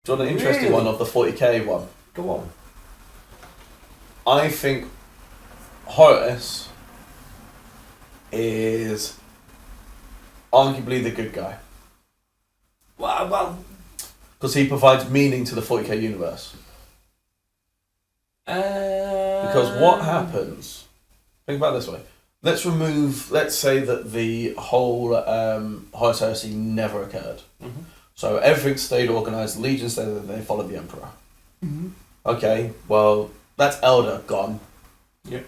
Do you want an interesting one of the 40k one? Go on. I think Horus is arguably the good guy. Well, because he provides meaning to the 40k universe. Because what happens? Think about it this way. Let's say that the whole Horus Heresy never occurred. Mm-hmm. So everything stayed organised, the Legion stayed there, they followed the Emperor. Mm-hmm. Okay, well, that's Elder gone. Yep.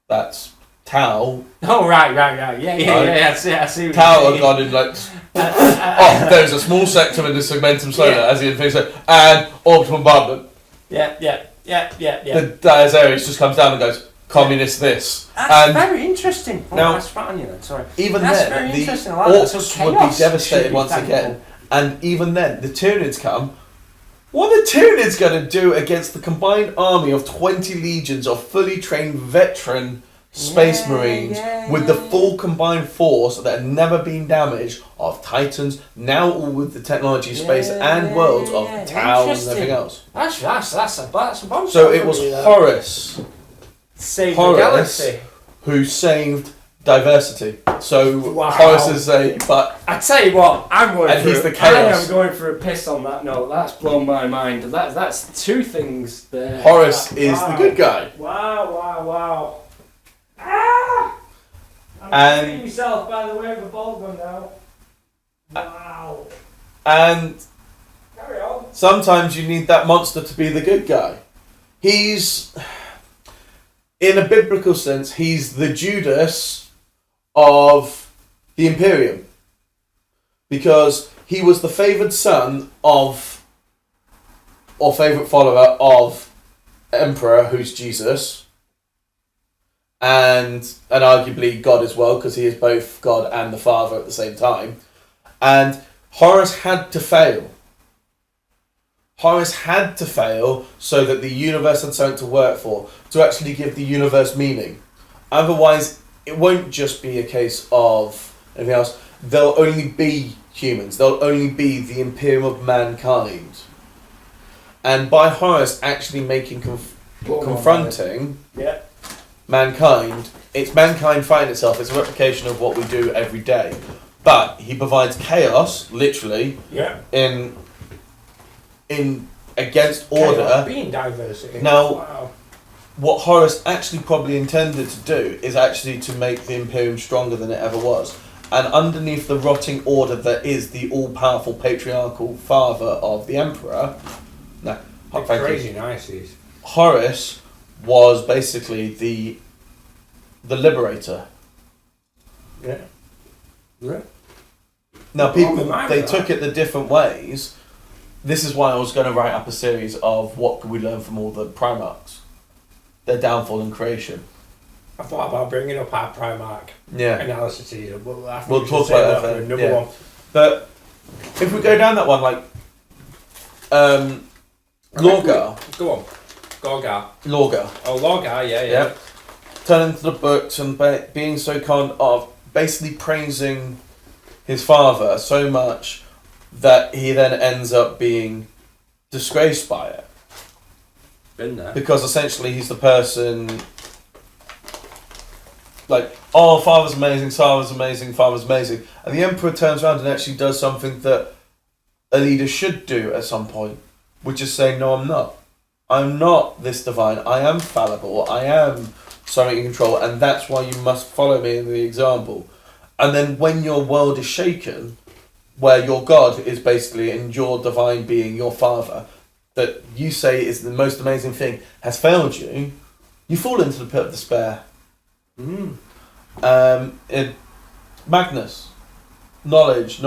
That's Tau. Oh, right. Yeah, I see Tau had gone in like... there's a small sector in the Segmentum Solar, as the Infinity Solar, and Orbital Bombardment. Yeah. The Dias Ares just comes down and goes, Communist this. That's very interesting. Now, that's fine, you know, sorry. Even that's then, very the Orcs would be devastated once again. And even then, the Tyranids come. What are the Tyranids going to do against the combined army of 20 legions of fully trained veteran Space Marines with the full combined force that had never been damaged of Titans, now all with the technology, space and worlds of Tau and everything else? That's a bomb. So it was Horus. Saved the galaxy. Who saved diversity. So Horus is but I tell you what, I'm going and for he's the chaos. I am going for a piss on that note. That's blown my mind. That's two things there. Horus is the good guy. Wow. Ah! I'm shooting yourself by the way of a ball gun now. Wow. And carry on. Sometimes you need that monster to be the good guy. He's, in a biblical sense, he's the Judas of the Imperium. Because he was the favoured son of, or favourite follower of Emperor, who's Jesus. And arguably God as well, because he is both God and the Father at the same time. And Horus had to fail. Horus had to fail so that the universe had something to work for, to actually give the universe meaning. Otherwise, it won't just be a case of anything else. There'll only be humans. There'll only be the Imperium of mankind. And by Horus actually making confronting mankind, it's mankind fighting itself. It's a replication of what we do every day. But he provides chaos, literally, in against order. Chaos being diversity. Now, what Horus actually probably intended to do is actually to make the Imperium stronger than it ever was. And underneath the rotting order that is the all-powerful patriarchal father of the Emperor, crazy niceties. Horus was basically the liberator. Yeah. Now people, they took it the different ways. This is why I was going to write up a series of what could we learn from all the Primarchs. Their downfall and creation. I thought about bringing up our Primarch analysis here. We'll talk about that for another one. But if we go down that one, like Lorgar. Go on. Gorgar. Lorgar. Oh, Lorgar, yeah. Turning to the books and being so kind of basically praising his father so much that he then ends up being disgraced by it. Been there. Because essentially he's the person like, oh, father's amazing, father's amazing, father's amazing. And the Emperor turns around and actually does something that a leader should do at some point, which is say, no, I'm not. I'm not this divine. I am fallible. I am something in control, and that's why you must follow me in the example. And then when your world is shaken, where your God is basically, and your divine being, your father, that you say is the most amazing thing, has failed you, you fall into the pit of despair. Magnus. Knowledge.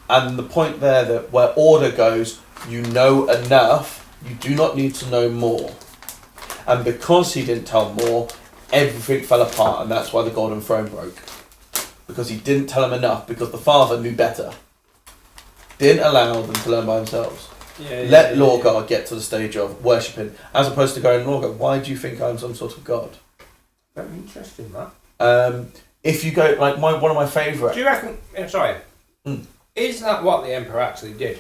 And the point there that where order goes, you know enough, you do not need to know more. And because he didn't tell more, everything fell apart, and that's why the Golden Throne broke. Because he didn't tell him enough, because the father knew better. Didn't allow them to learn by themselves. Let Lorgar get to the stage of worshipping, as opposed to going, Lorgar, why do you think I'm some sort of god? Very interesting, that. If you go, like, one of my favourite... Do you reckon... Sorry. Is that what the Emperor actually did?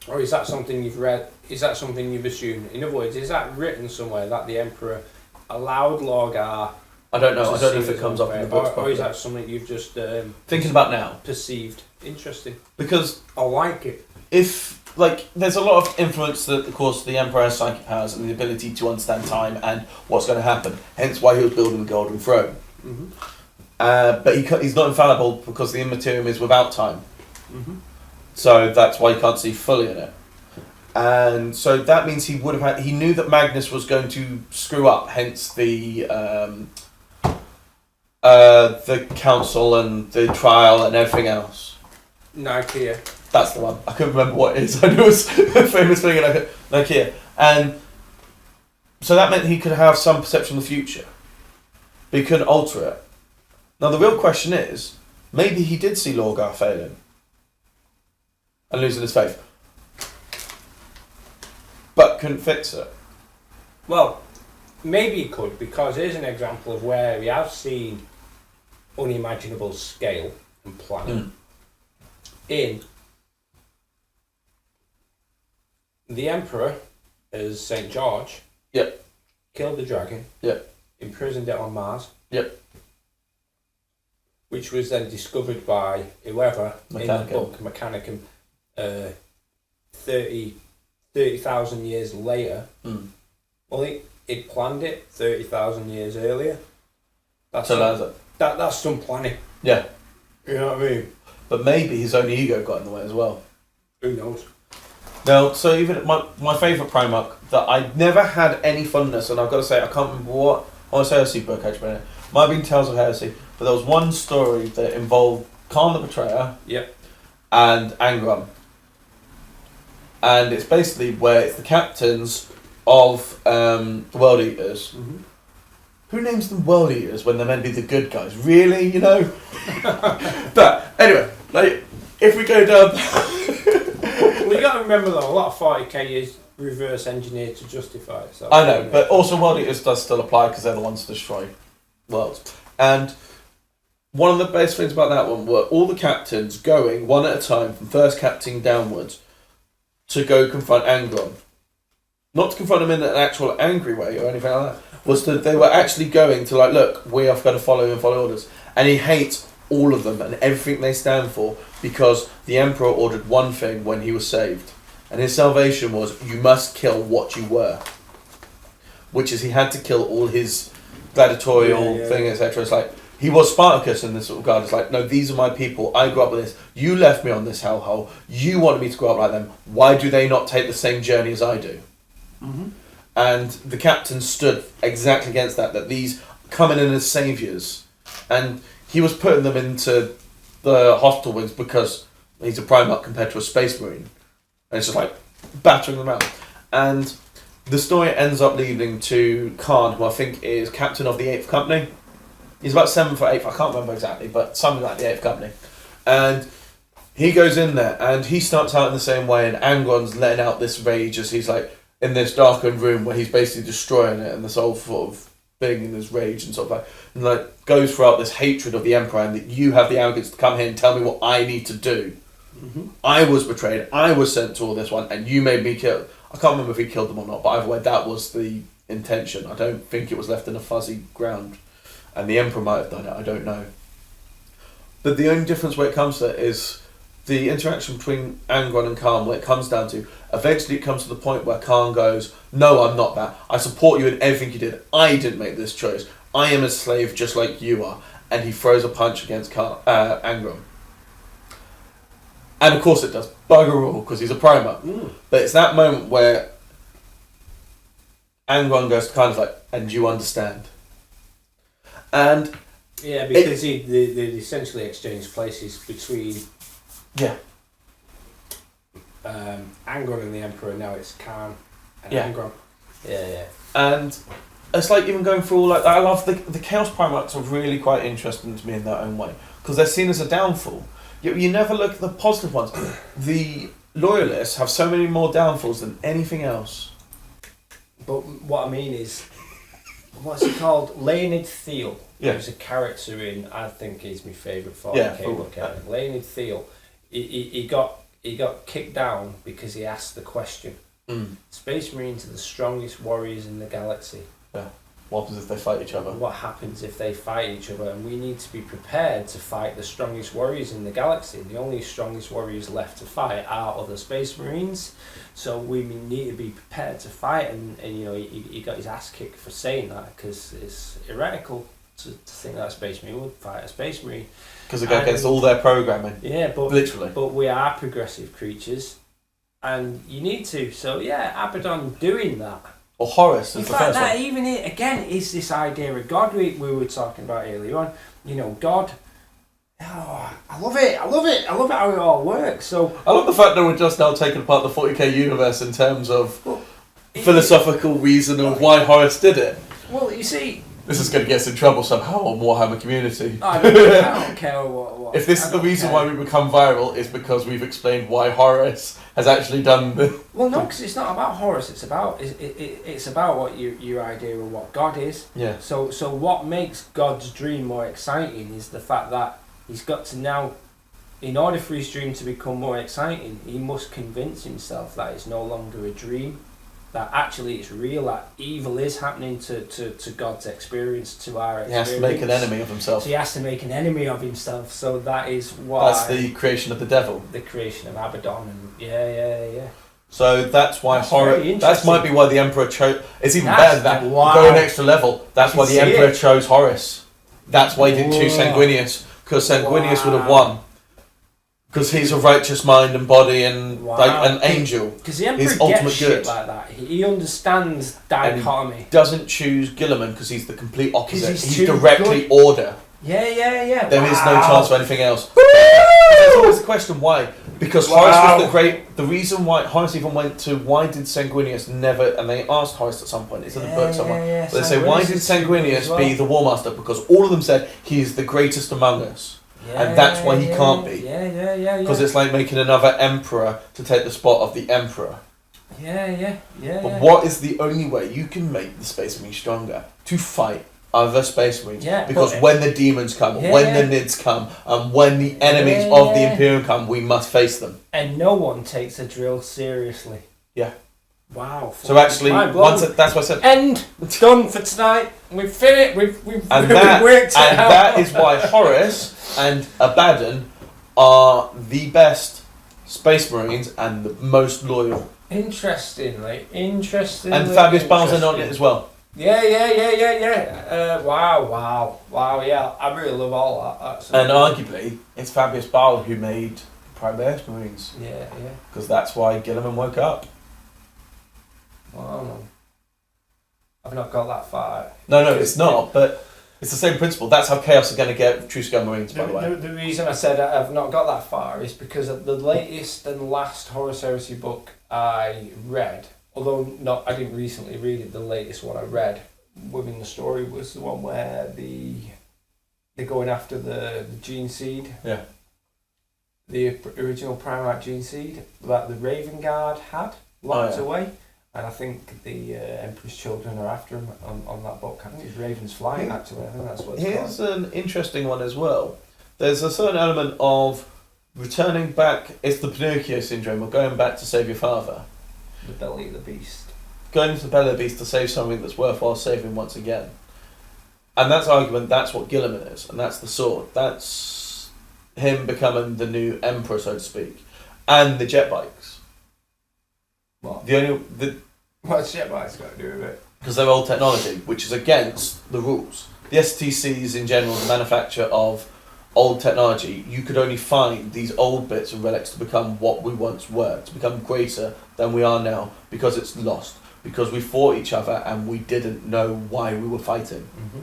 Or is that something you've read? Is that something you've assumed? In other words, is that written somewhere that the Emperor allowed Lorgar? I don't know. I don't know if it comes up in the books. Or is that something you've just thinking about now? Perceived. Interesting. Because I like it. If there's a lot of influence that, of course, the Emperor has psychic powers and the ability to understand time and what's going to happen. Hence why he was building the Golden Throne. Mm-hmm. But he's not infallible because the Immaterium is without time. Mm-hmm. So that's why you can't see fully in it. And so that means he would have he knew that Magnus was going to screw up, hence the council and the trial and everything else. Nicaea. That's the one. I couldn't remember what it is. I knew it was a famous thing in Nicaea. And so that meant he could have some perception of the future. But he couldn't alter it. Now the real question is, maybe he did see Lorgar failing and losing his faith, but couldn't fix it. Well, maybe he could, because here's an example of where we have seen unimaginable scale and planning in the Emperor as St. George. Yep. Killed the dragon. Yep. Imprisoned it on Mars. Yep. Which was then discovered by whoever in the Mechanicum. book, Mechanicum, 30,000 years later. Well, it planned it 30,000 years earlier. That's some planning. Yeah. You know what I mean? But maybe his own ego got in the way as well. Who knows? Now, so even my favourite Primarch that I never had any fondness, and I've got to say, I can't remember what Honest Heresy book actually, it might have been Tales of Heresy, but there was one story that involved Khan the Betrayer. Yep. And Angron. And it's basically where it's the captains of the World Eaters. Mm-hmm. Who names them World Eaters when they're meant to be the good guys? Really, you know? But anyway, if we go down... Well, you got to remember though, a lot of 40k is reverse engineered to justify itself. I know, but also World Eaters does still apply because they're the ones to destroy worlds. And one of the best things about that one were all the captains going one at a time from first captain downwards to go confront Angron. Not to confront him in an actual angry way or anything like that. Was that they were actually going to look, we have got to follow and follow orders. And he hates all of them and everything they stand for because the Emperor ordered one thing when he was saved. And his salvation was, you must kill what you were. Which is he had to kill all his gladiatorial thing, etc. It's like, he was Spartacus in this sort of regard. It's like, no, these are my people. I grew up with this. You left me on this hellhole. You wanted me to grow up like them. Why do they not take the same journey as I do? Mm-hmm. And the captain stood exactly against that these coming in as saviours. And he was putting them into the hospital wings because he's a Primarch compared to a Space Marine. And it's just like battering them out. And the story ends up leading to Khan, who I think is captain of the 8th Company. He's about 7th or 8th, I can't remember exactly, but something like the 8th Company. And he goes in there and he starts out in the same way, and Angron's letting out this rage as he's like in this darkened room where he's basically destroying it, and this whole sort of thing in his rage and sort of and goes throughout this hatred of the Emperor, and that you have the arrogance to come here and tell me what I need to do. Mm-hmm. I was betrayed, I was sent to all this one, and you made me kill. I can't remember if he killed them or not, but either way, that was the intention. I don't think it was left in a fuzzy ground. And the Emperor might have done it, I don't know. But the only difference where it comes to it is the interaction between Angron and Khan, where it comes down to, eventually it comes to the point where Khan goes, no, I'm not that. I support you in everything you did. I didn't make this choice. I am a slave just like you are. And he throws a punch against Angron. And of course it does. Bugger all, because he's a Primarch. But it's that moment where Angron goes to Khan, and you understand. And yeah, because they essentially exchanged places between Angron and the Emperor. Now it's Khan and Angron. Yeah. And it's like even going through all I love the Chaos Primarchs are really quite interesting to me in their own way because they're seen as a downfall. You never look at the positive ones. The Loyalists have so many more downfalls than anything else. But what I mean is, what's it called? Leonid Thiel. Yeah. Who's a character in, I think he's my favourite 40k book. Leonid Thiel. He got he got kicked down because he asked the question. Space Marines are the strongest warriors in the galaxy. Yeah. What happens if they fight each other? What happens if they fight each other? And we need to be prepared to fight the strongest warriors in the galaxy. The only strongest warriors left to fight are other Space Marines. So we need to be prepared to fight. And you know, he got his ass kicked for saying that, because it's heretical to think that a Space Marine would fight a Space Marine. Because they go against all their programming. Yeah, but literally. But we are progressive creatures, and you need to. So yeah, Abaddon doing that. Or Horus is the first that one. Even again is this idea of God we were talking about earlier on. You know, God. Oh, I love it how it all works. So I love the fact that we're just now taking apart the 40k universe in terms of philosophical reason of why Horus did it. Well, you see, this is going to get us in trouble somehow on Warhammer community. I don't care what. If this is the reason why we become viral, is because we've explained why Horus has actually done the... Well, no, because it's not about Horus. It's about what your idea of what God is. Yeah. So what makes God's dream more exciting is the fact that he's got to now, in order for his dream to become more exciting, he must convince himself that it's no longer a dream, that actually it's real, that evil is happening to God's experience, to our experience. He has to make an enemy of himself. So he has to make an enemy of himself. So that is why... That's the creation of the devil. The creation of Abaddon. And yeah. So that's why Horus... That might be why the Emperor chose... It's even better than that. Wow. Go an extra level. That's why the Emperor chose Horus. That's why he didn't choose Sanguinius. Because Sanguinius would have won. Because he's a righteous mind and body and like an angel. Because the Emperor gets shit like that. He understands dichotomy. And he doesn't choose Guilliman because he's the complete opposite. He's directly good. order. Yeah. There is no chance for anything else. There's always the question why. Because Horus was the great... The reason why Horus even went to... Why did Sanguinius never... And they asked Horus at some point. It's in the book somewhere. But they say, why did Sanguinius be the War Master? Because all of them said he is the greatest among us. And that's why he can't be. Yeah. Because it's like making another emperor to take the spot of the emperor. Yeah. But what is the only way you can make the Space Marine stronger? To fight other Space Marines. Yeah, because when the demons come, when the Nids come, and when the enemies of the Imperium come, we must face them. And no one takes a drill seriously. Yeah. Wow. So actually, that's what I said. End. Done for tonight. We've finished. We've worked it out. And that is why Horus and Abaddon are the best Space Marines and the most loyal. Interestingly. And Fabius Baal's on it as well. Yeah. Wow. Yeah, I really love all that. And arguably, it's Fabius Baal who made Primarch Marines. Yeah. Because that's why Guilliman woke up. Wow. I've not got that far. No, it's not, but it's the same principle. That's how Chaos are going to get True Scale Marines, by the way. The reason I said I've not got that far is because the latest and last Horus Heresy book I read, although I didn't recently read it, the latest one I read within the story was the one where they're going after the gene seed. Yeah. The original Primarch gene seed that the Raven Guard had locked away. And I think the Emperor's Children are after him on that book. I think it's Raven's Flight, actually. I think that's what it's Here's an interesting one as well. There's a certain element of returning back. It's the Pinocchio syndrome of going back to save your father. The belly of the beast. Going into the belly of the beast to save something that's worthwhile saving once again. And that's argument, that's what Guilliman is. And that's the sword. That's him becoming the new emperor, so to speak. And the jet bikes. What? What's jet bikes got to do with it? Because they're old technology, which is against the rules. The STCs in general, the manufacture of old technology, you could only find these old bits and relics to become what we once were, to become greater than we are now, because it's lost. Because we fought each other and we didn't know why we were fighting. Mm-hmm.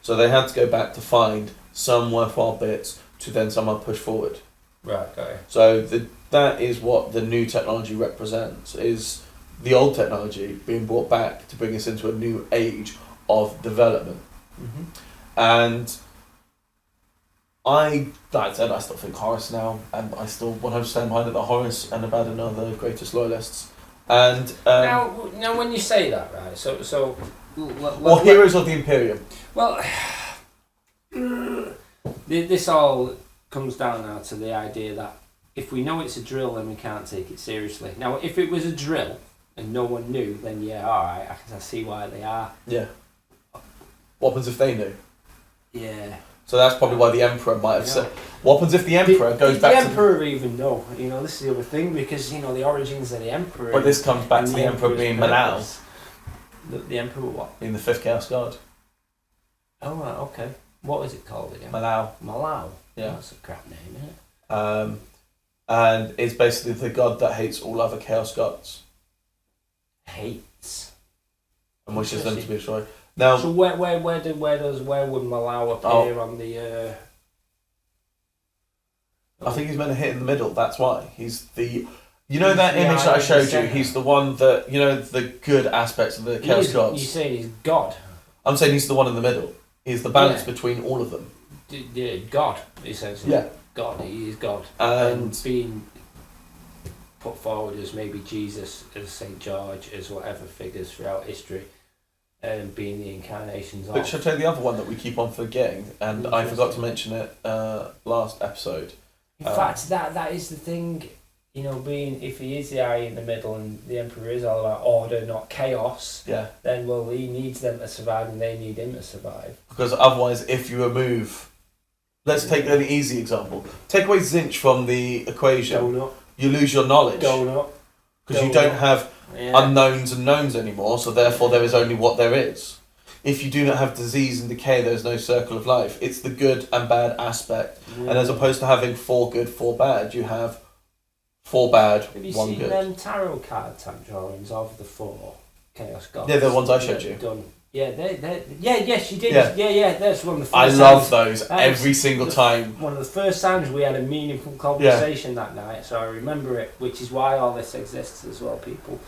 So they had to go back to find some worthwhile bits to then somehow push forward. Right, okay. So that is what the new technology represents, is the old technology being brought back to bring us into a new age of development. Mm-hmm. And like I said, I still think Horus now, and I still 100% behind it that Horus and Abaddon are the greatest loyalists. And now when you say that, right, so heroes of the Imperium. Well, this all comes down now to the idea that if we know it's a drill, then we can't take it seriously. Now, if it was a drill and no one knew, then yeah, alright, I see why they are. Yeah. What happens if they knew? Yeah. So that's probably why the Emperor might have said. What happens if the Emperor goes back to... the Emperor even know? This is the other thing, because, the origins of the Emperor... But this comes back to the Emperor being Malau. The Emperor what? In the 5th Chaos God. Oh, right, okay. What was it called again? Malau. Malau? Yeah. That's a crap name, isn't it? And it's basically the god that hates all other Chaos Gods. Hates? And wishes them to be destroyed. Now, so where would Malau appear on the? I think he's meant to hit in the middle. That's why he's the. That image that I showed you. He's the one that the good aspects of the Chaos Gods. You're saying he's God. I'm saying he's the one in the middle. He's the balance between all of them. God, essentially. Yeah. God. He is God. And being put forward as maybe Jesus, as Saint George, as whatever figures throughout history. And being the incarnations of. But should I tell you the other one that we keep on forgetting, and I forgot to mention it last episode. In fact, that is the thing, being if he is the eye in the middle and the Emperor is all about order, not chaos. Yeah. Then he needs them to survive, and they need him to survive. Because otherwise, if you remove, let's take an easy example. Take away Zinch from the equation. You lose your knowledge. Because you don't have unknowns and knowns anymore, so therefore there is only what there is. If you do not have disease and decay, there is no circle of life. It's the good and bad aspect. And as opposed to having 4 good, 4 bad, you have 4 bad, 1 good. Have you seen them tarot card type drawings of the 4 Chaos Gods? Yeah, they're the ones I showed you. Done. Yeah, yes, you did. Yeah, that's one of the first I love those every single time. One of the first times we had a meaningful conversation that night, so I remember it, which is why all this exists as well, people.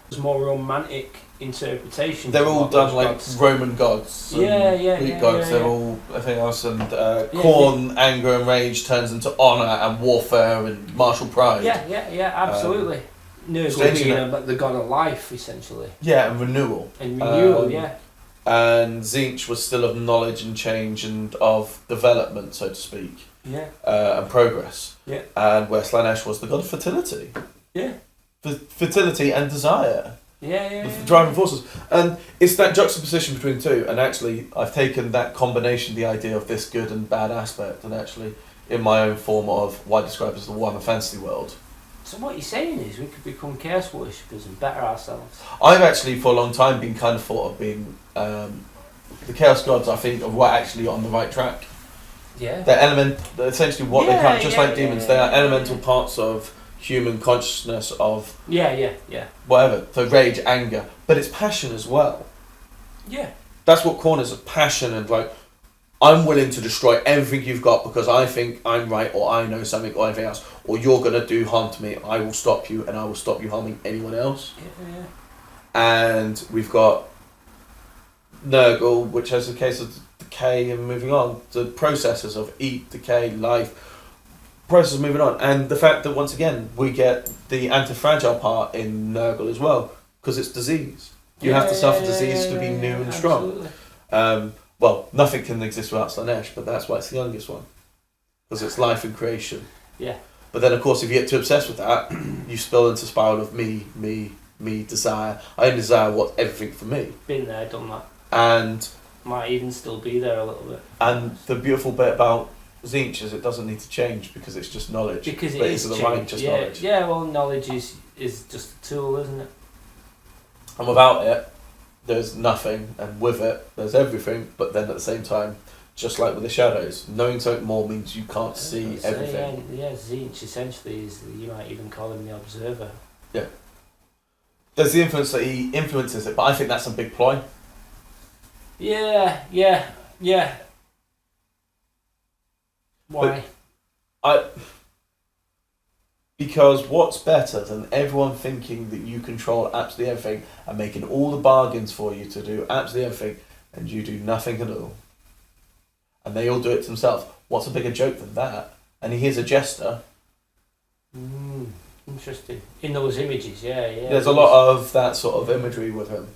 There's more romantic interpretations. They're all done like gods. Roman gods. Greek gods. They're all everything else, and corn, anger, and rage turns into honour and warfare and martial pride. Yeah, absolutely. Nurgle being the god of life, essentially. Yeah, and renewal. Yeah. And Zinch was still of knowledge and change and of development, so to speak. Yeah. And progress. Yeah. And where Slanesh was the god of fertility. Yeah. Fertility and desire. Yeah. The driving forces. And it's that juxtaposition between the two. And actually, I've taken that combination, the idea of this good and bad aspect, and actually, in my own form of what I describe as the Warhammer Fantasy world. So what you're saying is we could become chaos worshippers and better ourselves. I've actually for a long time been kind of thought of being the chaos gods. I think are actually on the right track. Yeah. They're essentially what they can, just like demons. They are elemental parts of human consciousness of whatever. So rage, anger, but it's passion as well. Yeah. That's what corners of passion and like. I'm willing to destroy everything you've got because I think I'm right or I know something or anything else, or you're going to do harm to me. I will stop you and I will stop you harming anyone else. Yeah. And we've got Nurgle, which has a case of decay and moving on. The processes of eat, decay, life, process moving on. And the fact that once again we get the anti-fragile part in Nurgle as well, because it's disease. You have to suffer disease to be new and strong. Well, nothing can exist without Slanesh, but that's why it's the youngest one. Because it's life and creation. Yeah. But then, of course, if you get too obsessed with that, you spill into a spiral of me, desire. I only desire what's everything for me. Been there, done that. And... might even still be there a little bit. And the beautiful bit about Zinch is it doesn't need to change because it's just knowledge. Because it is the right, just knowledge. Yeah, well, knowledge is just a tool, isn't it? And without it, there's nothing, and with it, there's everything, but then at the same time, just like with the shadows, knowing something more means you can't see everything. Yeah, Zinch essentially is, you might even call him the observer. Yeah. There's the influence that he influences it, but I think that's a big ploy. Yeah. Why? Because what's better than everyone thinking that you control absolutely everything and making all the bargains for you to do absolutely everything and you do nothing at all? And they all do it to themselves. What's a bigger joke than that? And he is a jester. Interesting. In those images, yeah. There's a lot of that sort of imagery with him.